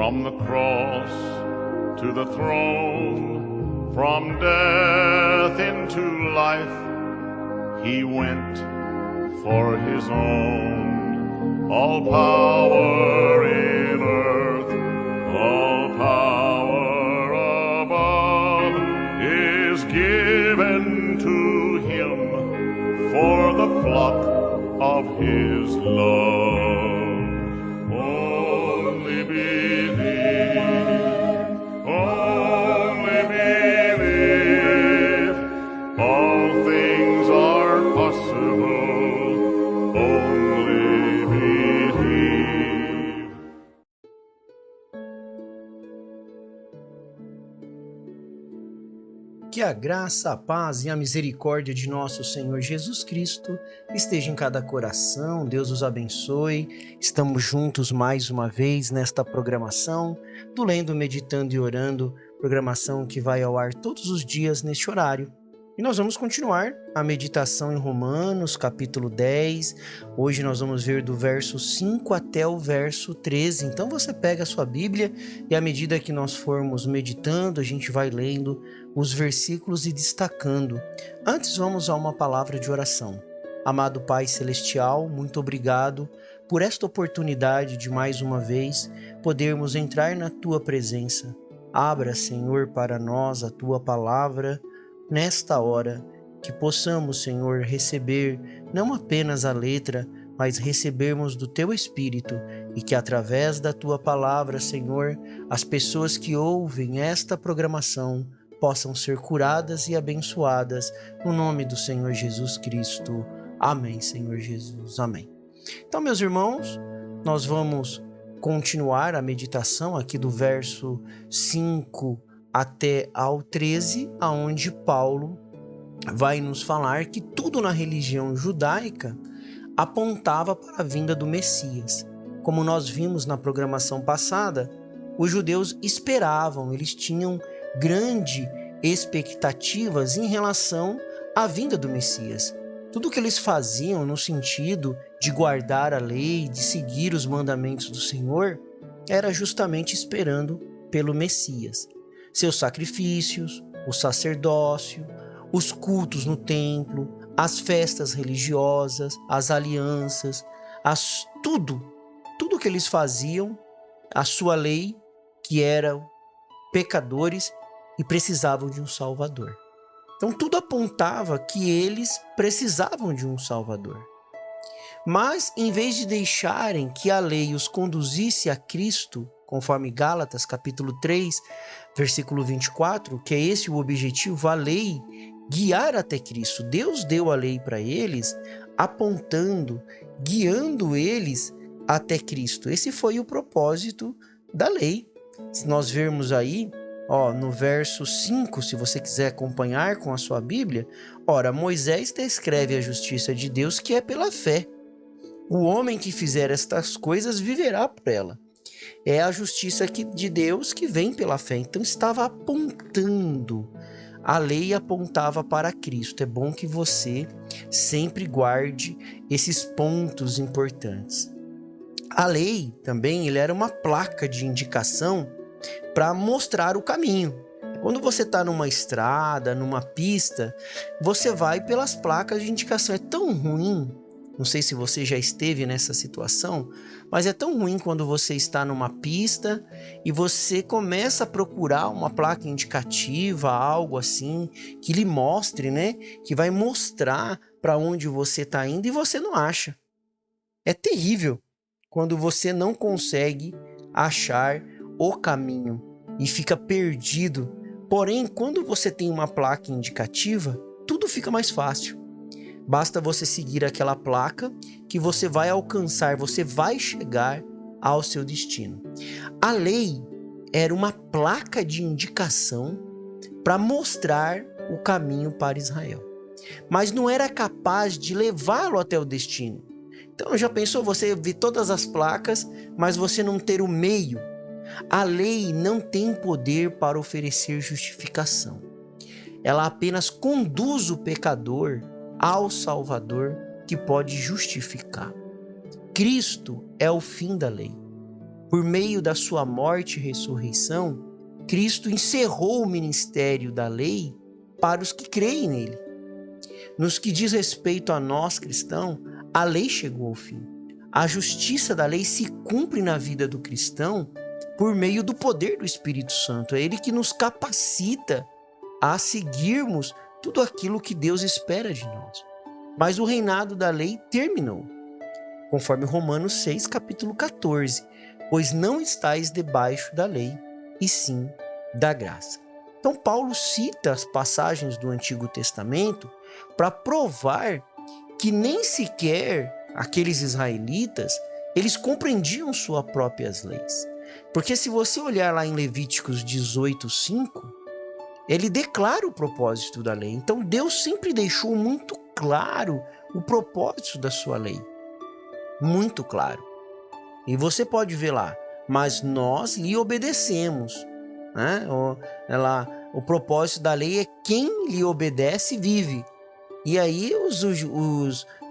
From the cross to the throne, from death into life, he went for his own. All power in earth, all power above is given to him for the flock of his love. Only believe, all things are possible. Only believe. Que a graça, a paz e a misericórdia de nosso Senhor Jesus Cristo esteja em cada coração. Deus os abençoe. Estamos juntos mais uma vez nesta programação do Lendo, Meditando e Orando, programação que vai ao ar todos os dias neste horário. E nós vamos continuar a meditação em Romanos, capítulo 10. Hoje nós vamos ver do verso 5 até o verso 13. Então você pega a sua Bíblia e à medida que nós formos meditando, a gente vai lendo os versículos e destacando. Antes vamos a uma palavra de oração. Amado Pai Celestial, muito obrigado por esta oportunidade de mais uma vez podermos entrar na Tua presença. Abra, Senhor, para nós a Tua palavra nesta hora, que possamos, Senhor, receber não apenas a letra, mas recebermos do Teu Espírito e que através da Tua palavra, Senhor, as pessoas que ouvem esta programação possam ser curadas e abençoadas no nome do Senhor Jesus Cristo. Amém, Senhor Jesus. Amém. Então, meus irmãos, nós vamos continuar a meditação aqui do verso 5 até ao 13, aonde Paulo vai nos falar que tudo na religião judaica apontava para a vinda do Messias. Como nós vimos na programação passada, os judeus esperavam, eles tinham grandes expectativas em relação à vinda do Messias. Tudo que eles faziam no sentido de guardar a lei, de seguir os mandamentos do Senhor, era justamente esperando pelo Messias. Seus sacrifícios, o sacerdócio, os cultos no templo, as festas religiosas, as alianças, tudo que eles faziam, a sua lei, que eram pecadores e precisavam de um Salvador. Então tudo apontava que eles precisavam de um Salvador. Mas, em vez de deixarem que a lei os conduzisse a Cristo, conforme Gálatas capítulo 3, versículo 24, que é esse o objetivo, a lei guiar até Cristo. Deus deu a lei para eles, apontando, guiando eles até Cristo. Esse foi o propósito da lei. Se nós vermos aí, no verso 5, se você quiser acompanhar com a sua Bíblia, Moisés descreve a justiça de Deus que é pela fé. O homem que fizer estas coisas viverá por ela. É a justiça de Deus que vem pela fé. Então estava apontando. A lei apontava para Cristo. É bom que você sempre guarde esses pontos importantes. A lei também era uma placa de indicação para mostrar o caminho. Quando você está numa estrada, numa pista, você vai pelas placas de indicação. É tão ruim. Não sei se você já esteve nessa situação, mas é tão ruim quando você está numa pista e você começa a procurar uma placa indicativa, algo assim, que lhe mostre, que vai mostrar para onde você está indo e você não acha. É terrível quando você não consegue achar o caminho e fica perdido. Porém, quando você tem uma placa indicativa, tudo fica mais fácil. Basta você seguir aquela placa que você vai alcançar, você vai chegar ao seu destino. A lei era uma placa de indicação para mostrar o caminho para Israel, mas não era capaz de levá-lo até o destino. Então já pensou você ver todas as placas, mas você não ter o meio? A lei não tem poder para oferecer justificação. Ela apenas conduz o pecador ao Salvador que pode justificar. Cristo é o fim da lei. por meio da sua morte e ressurreição, Cristo encerrou o ministério da lei para os que creem nele. Nos que diz respeito a nós cristãos, a lei chegou ao fim. A justiça da lei se cumpre na vida do cristão por meio do poder do Espírito Santo. É ele que nos capacita a seguirmos tudo aquilo que Deus espera de nós. Mas o reinado da lei terminou, conforme Romanos 6, capítulo 14. Pois não estáis debaixo da lei, e sim da graça. Então Paulo cita as passagens do Antigo Testamento para provar que nem sequer aqueles israelitas, eles compreendiam suas próprias leis. Porque se você olhar lá em Levíticos 18:5, ele declara o propósito da lei. Então Deus sempre deixou muito claro o propósito da sua lei. Muito claro. E você pode ver lá, mas nós lhe obedecemos. Né? O propósito da lei é quem lhe obedece vive. E aí os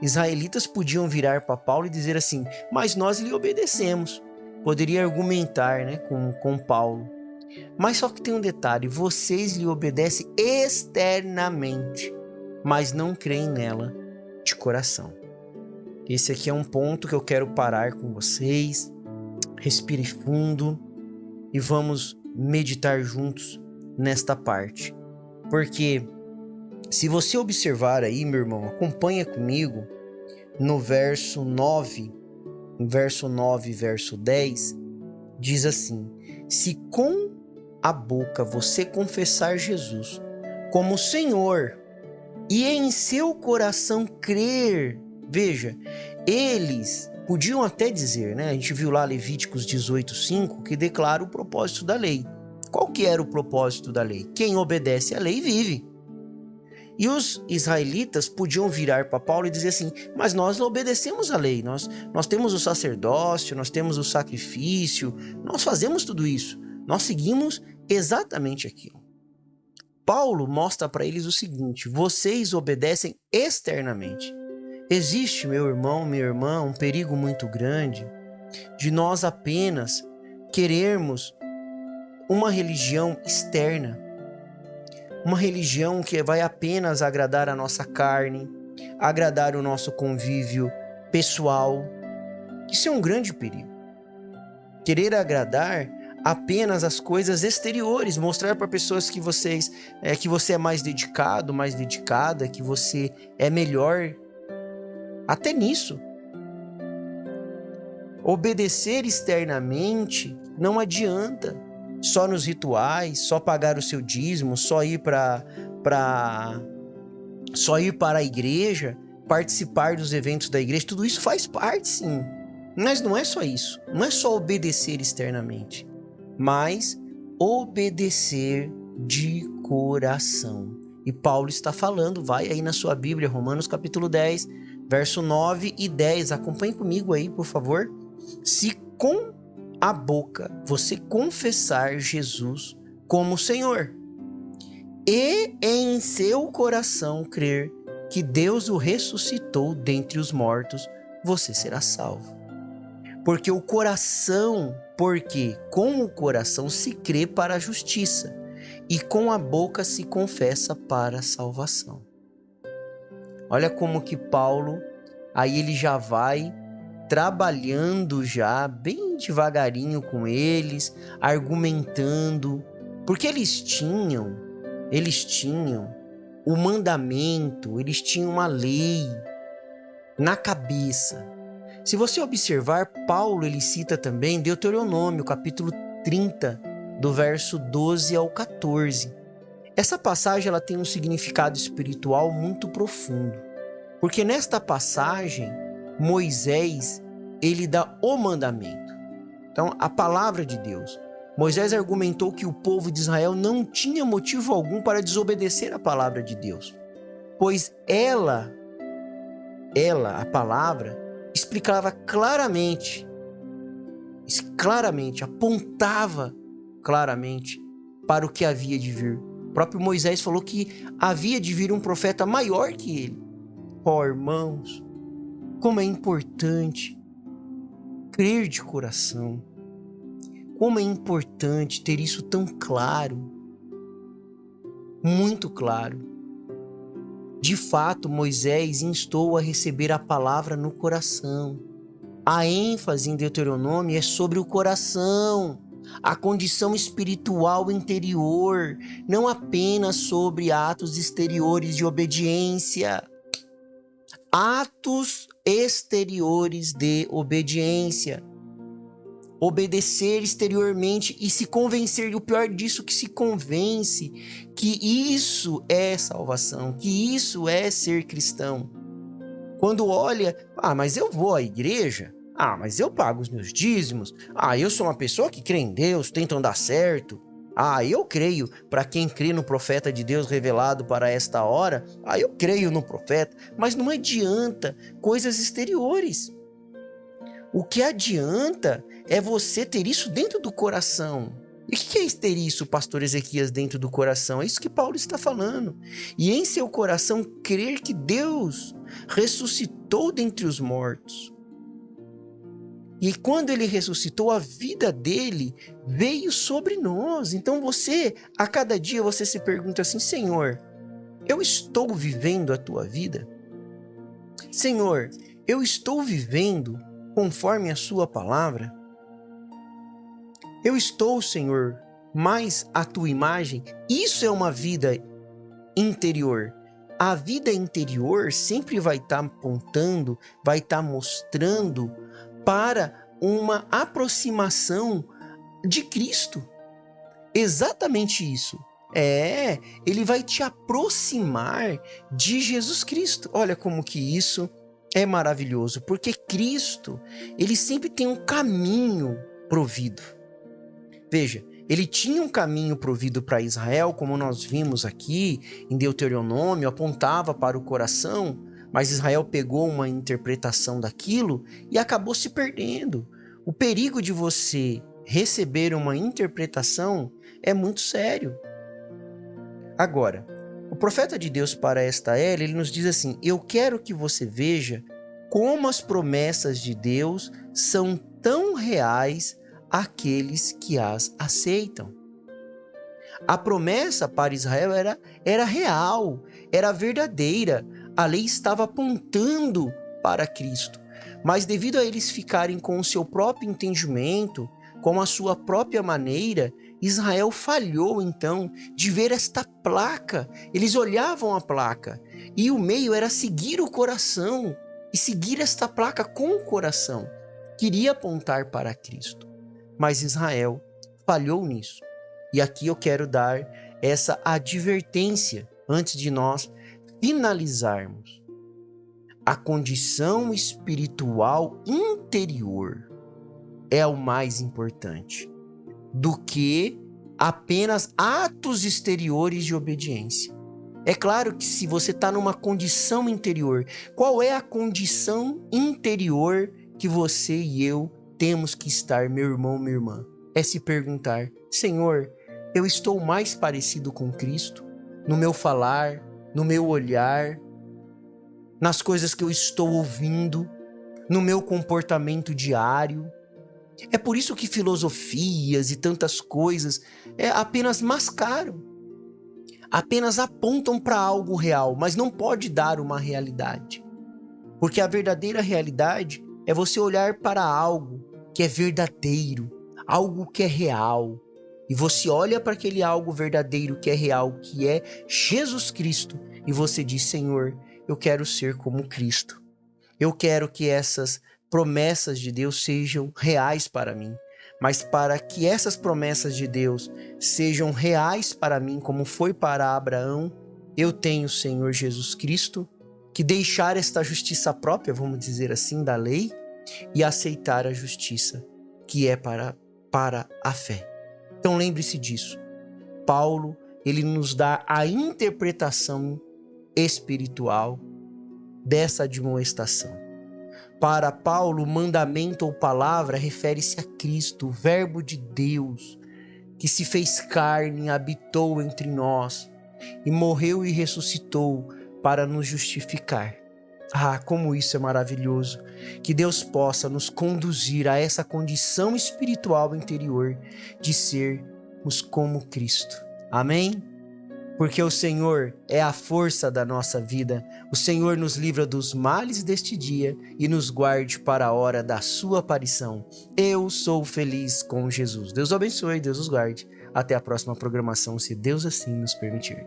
israelitas podiam virar para Paulo e dizer assim, mas nós lhe obedecemos. Poderia argumentar, né, com Paulo. Mas só que tem um detalhe, vocês lhe obedecem externamente, mas não creem nela de coração. Esse aqui é um ponto que eu quero parar com vocês. Respire fundo e vamos meditar juntos nesta parte. Porque se você observar aí, meu irmão, acompanha comigo no verso 9, verso 9 e verso 10, diz assim: se com a boca você confessar Jesus como Senhor e em seu coração crer, veja, eles podiam até dizer, né? A gente viu lá Levíticos 18:5 que declara o propósito da lei. Qual que era o propósito da lei? Quem obedece à lei vive. E os israelitas podiam virar para Paulo e dizer assim, mas nós obedecemos à lei, nós temos o sacerdócio, nós temos o sacrifício, nós fazemos tudo isso, nós seguimos exatamente aquilo. Paulo mostra para eles o seguinte, vocês obedecem externamente. Existe, meu irmão, minha irmã, um perigo muito grande de nós apenas querermos uma religião externa, uma religião que vai apenas agradar a nossa carne, agradar o nosso convívio pessoal. Isso é um grande perigo. Querer agradar apenas as coisas exteriores, mostrar para pessoas que você é mais dedicado, mais dedicada, que você é melhor. Até nisso. Obedecer externamente não adianta. Só nos rituais, só pagar o seu dízimo, só ir para a igreja, participar dos eventos da igreja, tudo isso faz parte, sim. Mas não é só isso. Não é só obedecer externamente, mas obedecer de coração. E Paulo está falando, vai aí na sua Bíblia, Romanos capítulo 10, verso 9 e 10. Acompanhe comigo aí, por favor. Se com a boca você confessar Jesus como Senhor e em seu coração crer que Deus o ressuscitou dentre os mortos, você será salvo. Porque com o coração se crê para a justiça e com a boca se confessa para a salvação. Olha como que Paulo, aí ele já vai trabalhando já bem devagarinho com eles, argumentando, porque eles tinham o mandamento, eles tinham uma lei na cabeça. Se você observar, Paulo ele cita também Deuteronômio, capítulo 30, do verso 12 ao 14. Essa passagem ela tem um significado espiritual muito profundo, porque nesta passagem Moisés, ele dá o mandamento. Então, a palavra de Deus. Moisés argumentou que o povo de Israel não tinha motivo algum para desobedecer a palavra de Deus, pois ela, a palavra, explicava claramente, apontava claramente para o que havia de vir. O próprio Moisés falou que havia de vir um profeta maior que ele. Irmãos, como é importante crer de coração, Como é importante ter isso tão claro, muito claro. De fato, Moisés instou a receber a palavra no coração. A ênfase em Deuteronômio é sobre o coração, a condição espiritual interior, não apenas sobre atos exteriores de obediência. Atos exteriores de obediência. Obedecer exteriormente e se convencer, e o pior disso, que se convence que isso é salvação, que isso é ser cristão. Quando olha, mas eu vou à igreja, mas eu pago os meus dízimos, eu sou uma pessoa que crê em Deus, tenta andar certo, eu creio, para quem crê no profeta de Deus revelado para esta hora, eu creio no profeta, mas não adianta coisas exteriores. O que adianta é você ter isso dentro do coração. E o que é ter isso, pastor Ezequias, dentro do coração? É isso que Paulo está falando. E em seu coração crer que Deus ressuscitou dentre os mortos. E quando ele ressuscitou, a vida dele veio sobre nós. Então a cada dia você se pergunta assim: Senhor, eu estou vivendo a tua vida? Senhor, eu estou vivendo conforme a sua palavra? Eu estou, Senhor, mais à tua imagem? Isso é uma vida interior. A vida interior sempre vai estar apontando, vai estar mostrando para uma aproximação de Cristo. Exatamente isso. Ele vai te aproximar de Jesus Cristo. Olha como que isso é maravilhoso, porque Cristo, ele sempre tem um caminho provido. Veja, ele tinha um caminho provido para Israel, como nós vimos aqui em Deuteronômio, apontava para o coração, mas Israel pegou uma interpretação daquilo e acabou se perdendo. O perigo de você receber uma interpretação é muito sério. Agora, o profeta de Deus para esta era, ele nos diz assim: eu quero que você veja como as promessas de Deus são tão reais àqueles que as aceitam. A promessa para Israel era real, era verdadeira. A lei estava apontando para Cristo. Mas devido a eles ficarem com o seu próprio entendimento, com a sua própria maneira, Israel falhou então de ver esta placa. Eles olhavam a placa e o meio era seguir o coração e seguir esta placa com o coração. Queria apontar para Cristo, mas Israel falhou nisso. E aqui eu quero dar essa advertência antes de nós finalizarmos. A condição espiritual interior é o mais importante do que apenas atos exteriores de obediência. É claro que se você está numa condição interior, qual é a condição interior que você e eu temos que estar, meu irmão, minha irmã? É se perguntar: Senhor, eu estou mais parecido com Cristo no meu falar, no meu olhar, nas coisas que eu estou ouvindo, no meu comportamento diário? É por isso que filosofias e tantas coisas apenas mascaram, apenas apontam para algo real, mas não pode dar uma realidade. Porque a verdadeira realidade é você olhar para algo que é verdadeiro, algo que é real. E você olha para aquele algo verdadeiro que é real, que é Jesus Cristo, e você diz: Senhor, eu quero ser como Cristo. Eu quero que essas promessas de Deus sejam reais para mim. Mas para que essas promessas de Deus sejam reais para mim, como foi para Abraão, eu tenho, Senhor Jesus Cristo, que deixar esta justiça própria, vamos dizer assim, da lei, e aceitar a justiça que é para a fé. Então lembre-se disso. Paulo, ele nos dá a interpretação espiritual dessa admoestação. Para Paulo, mandamento ou palavra refere-se a Cristo, o Verbo de Deus, que se fez carne, habitou entre nós e morreu e ressuscitou para nos justificar. Ah, como isso é maravilhoso! Que Deus possa nos conduzir a essa condição espiritual interior de sermos como Cristo. Amém? Porque o Senhor é a força da nossa vida. O Senhor nos livra dos males deste dia e nos guarde para a hora da sua aparição. Eu sou feliz com Jesus. Deus o abençoe, Deus os guarde. Até a próxima programação, se Deus assim nos permitir.